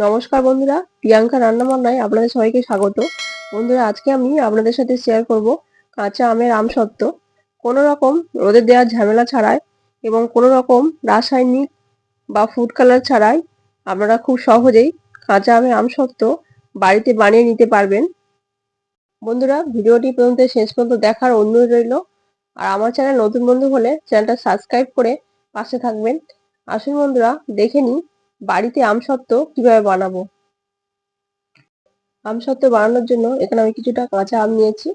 নমস্কার বন্ধুরা, প্রিয়াঙ্কা রান্নাবান্নায় আপনাদের সবাইকে স্বাগত। বন্ধুরা, আজকে আমি আপনাদের সাথে শেয়ার করব কাঁচা আমের আমসত্ত্ব। কোনো রকম রোদে দেওয়ার ঝামেলা ছাড়াই এবং কোনো রকম রাসায়নিক বা ফুড কালার ছাড়াই আপনারা খুব সহজেই কাঁচা আমের আমসত্ত্ব বাড়িতে বানিয়ে নিতে পারবেন। বন্ধুরা, ভিডিওটি পর্যন্ত শেষ পর্যন্ত দেখার অনুরোধ রইল। আর আমার চ্যানেল নতুন বন্ধু হলে চ্যানেলটা সাবস্ক্রাইব করে পাশে থাকবেন। আসুন বন্ধুরা, দেখে নিই বাড়িতে আমসত্ত্ব কিভাবে বানাবো। আমসত্ত্ব বানানোর জন্য এখানে আমি কিছুটা কাঁচা আম নিয়েছি।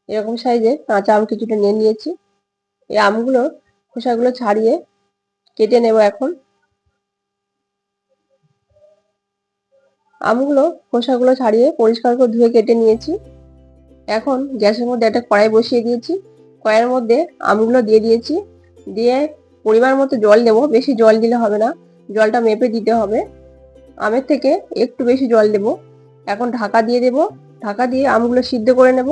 এরকম সাইজে কাঁচা আম কিছুটা নিয়ে নিয়েছি। এই আমগুলোর খোসাগুলো ছাড়িয়ে কেটে নেব। এখন আমগুলো খোসাগুলো ছাড়িয়ে পরিষ্কার করে ধুয়ে কেটে নিয়েছি। এখন গ্যাসের মধ্যে একটা কড়াই বসিয়ে দিয়েছি। কড়াইয়ের মধ্যে আমগুলো দিয়ে দিয়েছি। দিয়ে পরিমাণ মতো জল দেবো। বেশি জল দিলে হবে না, জলটা মেপে দিতে হবে। আমের থেকে একটু বেশি জল দেব। এখন ঢাকা দিয়ে দেব। ঢাকা দিয়ে আমগুলো সিদ্ধ করে নেব।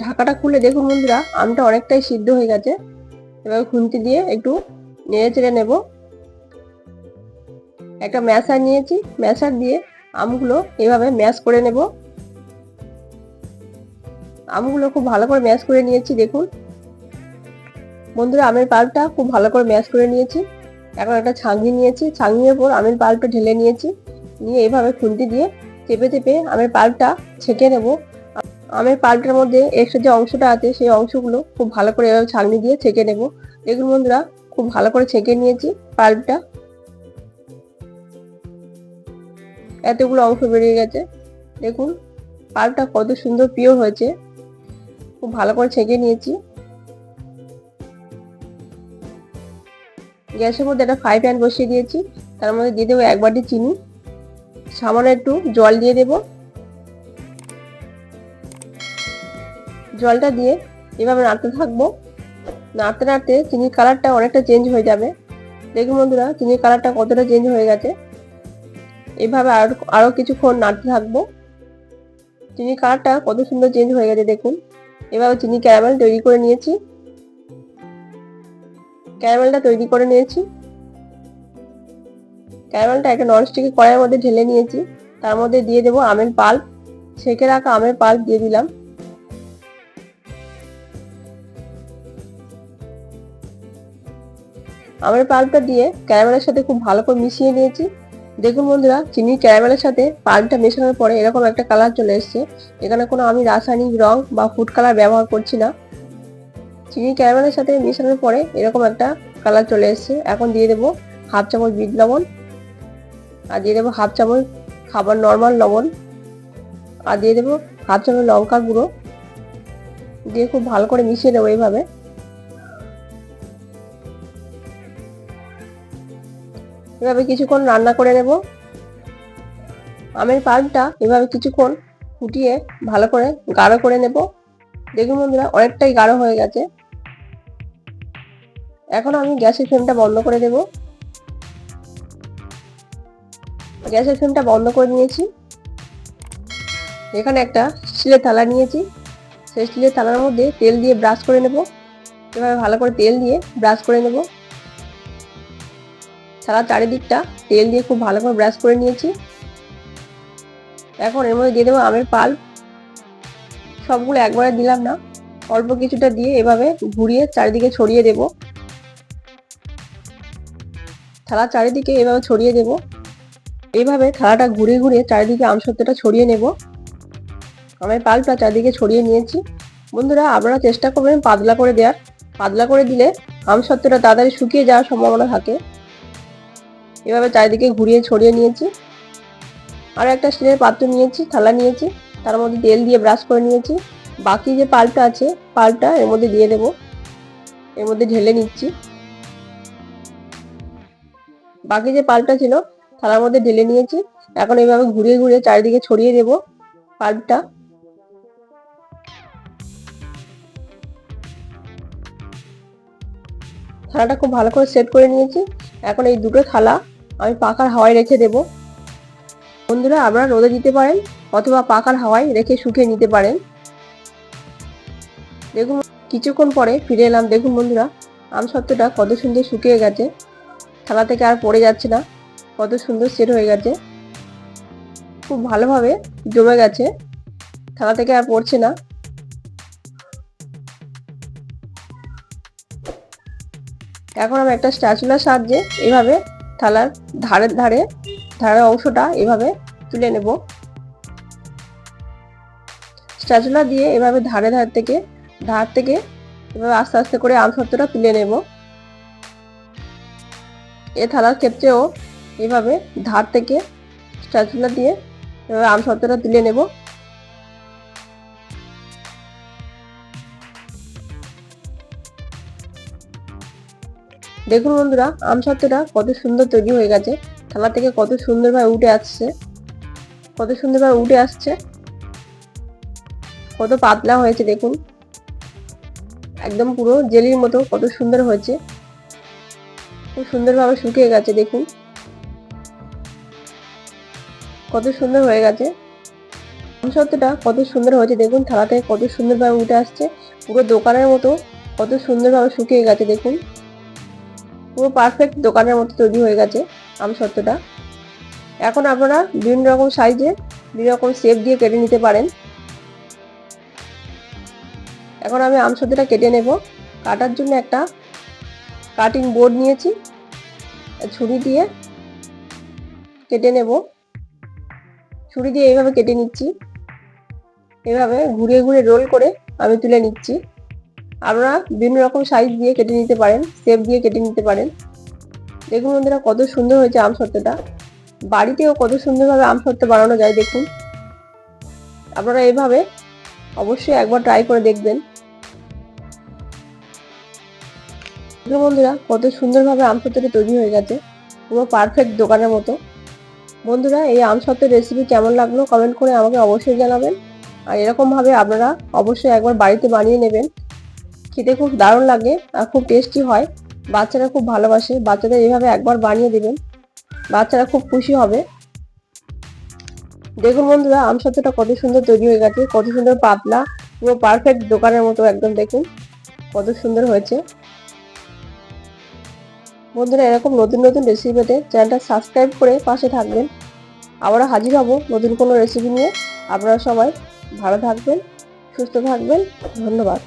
ঢাকাটা খুলে দেখুন বন্ধুরা, আমটা অনেকটাই সিদ্ধ হয়ে গেছে। এবার খুন্তি দিয়ে একটু নেড়ে চেড়ে নেব। একটা ম্যাশার নিয়েছি, ম্যাশার দিয়ে আমগুলো এভাবে ম্যাশ করে নেব। আমগুলো খুব ভালো করে ম্যাশ করে নিয়েছি। দেখুন বন্ধুরা, আমের পাল্পটা খুব ভালো করে ম্যাশ করে নিয়েছি। এখন একটা ছাঁকনি নিয়েছি, ছাঁকনির উপর আমের পাল্পটা ঢেলে নিয়েছি। নিয়ে এভাবে খুন্তি দিয়ে চেপে চেপে আমের পাল্পটা ছেঁকে নেব। আমের পাল্পটার মধ্যে এক্সট্রা যে অংশটা আছে সেই অংশগুলো খুব ভালো করে এভাবে ছাঁকনি দিয়ে ছেঁকে নেব। দেখুন বন্ধুরা, খুব ভালো করে ছেঁকে নিয়েছি পাল্পটা। এতগুলো অংশ বেরিয়ে গেছে। দেখুন পাল্পটা কত সুন্দর পিওর হয়েছে। খুব ভালো করে ছেঁকে নিয়েছি। গ্যাসের মধ্যে একটা ফ্রাই প্যান বসিয়ে দিয়েছি। তার মধ্যে দিয়ে দেবো 1 বাটি চিনি। সামান্য একটু জল দিয়ে দেব। জলটা দিয়ে এভাবে নাড়তে থাকবো। নাড়তে নাড়তে চিনির কালারটা অনেকটা চেঞ্জ হয়ে যাবে। দেখুন বন্ধুরা, চিনির কালারটা কতটা চেঞ্জ হয়ে গেছে। এইভাবে আরো কিছুক্ষণ নাড়তে থাকবো। চিনির কালারটা কত সুন্দর চেঞ্জ হয়ে গেছে দেখুন। এভাবে চিনি ক্যারামেল তৈরি করে নিয়েছি। ক্যারামেলটা তৈরি করে নিয়েছি। ক্যারামেলটা একটা ননস্টিকের কড়াইয়ের মধ্যে ঢেলে নিয়েছি। তার মধ্যে দিয়ে দেবো আমের পাল্প। ছেঁকে রাখা আমের পাল্প দিয়ে দিলাম। আমের পাল্পটা দিয়ে ক্যারামেলের সাথে খুব ভালো করে মিশিয়ে নিয়েছি। দেখুন বন্ধুরা, চিনি ক্যারামেলের সাথে পাল্পটা মেশানোর পরে এরকম একটা কালার চলে এসেছে। এখানে কোনো আমি রাসায়নিক রং বা ফুড কালার ব্যবহার করছি না। চিনি ক্যারামেলের সাথে মেশানোর পরে এরকম একটা কালার চলে এসেছে। এখন দিয়ে দেবো 1/2 চামচ বিট লবণ। আর দিয়ে দেবো 1/2 চামচ খাবার নর্মাল লবণ। আর দিয়ে দেবো 1/2 চামচ লঙ্কা গুঁড়ো। দিয়ে খুব ভালো করে মিশিয়ে দেবো। এইভাবে কিছুক্ষণ রান্না করে নেব। আমের পাল্পটা এভাবে কিছুক্ষণ ফুটিয়ে ভালো করে গাঢ় করে নেব। দেখুন বন্ধুরা, অনেকটাই গাঢ় হয়ে গেছে। এখন আমি গ্যাসের ফ্লেমটা বন্ধ করে দেব। গ্যাসের ফ্লেমটা বন্ধ করে নিয়েছি। এখানে একটা স্টিলের থালা নিয়েছি। সেই স্টিলের থালার মধ্যে তেল দিয়ে ব্রাশ করে নেব। এভাবে ভালো করে তেল দিয়ে ব্রাশ করে নেব। থালার চারিদিকটা তেল দিয়ে খুব ভালো করে ব্রাশ করে নিয়েছি। এখন এর মধ্যে দিয়ে দেবো আমের পাল্প। সবগুলো একবারে দিলাম না, অল্প কিছুটা দিয়ে এভাবে ঘুরিয়ে চারিদিকে ছড়িয়ে দেব। থালার চারিদিকে এভাবে ছড়িয়ে দেব। এইভাবে থালাটা ঘুরিয়ে ঘুরিয়ে চারিদিকে আমসত্ত্বটা ছড়িয়ে নেব। আমের পাল্পটা চারিদিকে ছড়িয়ে নিয়েছি। বন্ধুরা, আপনারা চেষ্টা করবেন পাতলা করে দেওয়ার। পাতলা করে দিলে আমসত্ত্বটা তাড়াতাড়ি শুকিয়ে যাওয়ার সম্ভাবনা থাকে। এভাবে চারিদিকে ঘুরিয়ে ছড়িয়ে নিয়েছি। আর একটা স্টিলের পাত্র নিয়েছি, থালা নিয়েছি। তার মধ্যে তেল দিয়ে ব্রাশ করে নিয়েছি। বাকি যে পাল্পটা আছে, পাল্পটা এর মধ্যে দিয়ে দেব। এর মধ্যে ঢেলে নিচ্ছি। বাকি যে পাল্পটা ছিল থালার মধ্যে ঢেলে নিয়েছি। এখন এইভাবে ঘুরিয়ে ঘুরিয়ে চারিদিকে ছড়িয়ে দেব পাল্পটা। থালাটা খুব ভালো করে সেট করে নিয়েছি। এখন এই দুটো থালা আমি পাখার হাওয়ায় রেখে দেব। বন্ধুরা, আপনারা রোদে দিতে পারেন অথবা পাখার হাওয়ায় রেখে শুকিয়ে নিতে পারেন। দেখুন কিছুক্ষণ পরে ফিরে এলাম। দেখুন বন্ধুরা, আমসত্ত্বটা কত সুন্দর শুকিয়ে গেছে। থালা থেকে আর পড়ে যাচ্ছে না, কত সুন্দর সেট হয়ে গেছে, খুব ভালোভাবে জমে গেছে, থালা থেকে আর পড়ছে না। এখন আমি একটা স্প্যাচুলার সাহায্যে এভাবে থালার ধারের অংশটা এভাবে তুলে নেব। স্প্যাচুলা দিয়ে এভাবে ধার থেকে এভাবে আস্তে আস্তে করে আমসত্ত্বটা তুলে নেব। এ থালার ক্ষেত্রেও এভাবে ধার থেকে স্প্যাচুলা দিয়ে এভাবে আমসত্ত্বটা তুলে নেব। দেখুন বন্ধুরা, আমসত্ত্বটা কত সুন্দর তৈরি হয়ে গেছে, থালা থেকে কত সুন্দরভাবে উঠে আসছে, কত পাতলা হয়েছে দেখুন, একদম পুরো জেলির মতো কত সুন্দর হয়েছে, খুব সুন্দরভাবে শুকিয়ে গেছে। দেখুন কত সুন্দর হয়ে গেছে, আমসত্ত্বটা কত সুন্দর হয়েছে। দেখুন থালা থেকে কত সুন্দরভাবে উঠে আসছে, পুরো দোকানের মতো কত সুন্দরভাবে শুকিয়ে গেছে। দেখুন পুরো পারফেক্ট দোকানের মতো তৈরি হয়ে গেছে আমসত্ত্বটা। এখন আপনারা বিভিন্ন রকম সাইজে বিভিন্ন রকম শেপ দিয়ে কেটে নিতে পারেন। এখন আমি আমসত্ত্বটা কেটে নেব। কাটার জন্য একটা কাটিং বোর্ড নিয়েছি, ছুরি দিয়ে কেটে নেব। ছুরি দিয়ে এইভাবে কেটে নিচ্ছি, এভাবে ঘুরিয়ে ঘুরিয়ে রোল করে আমি তুলে নিচ্ছি। আপনারা বিভিন্ন রকম সাইজ দিয়ে কেটে নিতে পারেন, শেপ দিয়ে কেটে নিতে পারেন। দেখুন বন্ধুরা কত সুন্দর হয়েছে আমসত্ত্বটা, বাড়িতেও কত সুন্দরভাবে আমসত্ত্ব বানানো যায়। দেখুন আপনারা এইভাবে অবশ্যই একবার ট্রাই করে দেখবেন। বন্ধুরা কত সুন্দরভাবে আমসত্ত্বটা তৈরি হয়ে গেছে, পুরো পারফেক্ট দোকানের মতো। বন্ধুরা এই আমসত্ত্বের রেসিপি কেমন লাগলো কমেন্ট করে আমাকে অবশ্যই জানাবেন। আর এরকমভাবে আপনারা অবশ্যই একবার বাড়িতে বানিয়ে নেবেন, খেতে খুব দারুণ লাগে আর খুব টেস্টি হয়, বাচ্চারা খুব ভালোবাসে। বাচ্চাদের এইভাবে একবার বানিয়ে দেবেন, বাচ্চারা খুব খুশি হবে। দেখুন বন্ধুরা আমসত্ত্বটা কত সুন্দর তৈরি হয়ে গেছে, কত সুন্দর পাতলা, পুরো পারফেক্ট দোকানের মতো একদম। দেখুন কত সুন্দর হয়েছে। বন্ধুরা এরকম নতুন নতুন রেসিপি পেতে চ্যানেলটা সাবস্ক্রাইব করে পাশে থাকবেন। আবারও হাজির হব নতুন কোনো রেসিপি নিয়ে। আপনারা সবাই ভালো থাকবেন, সুস্থ থাকবেন। ধন্যবাদ।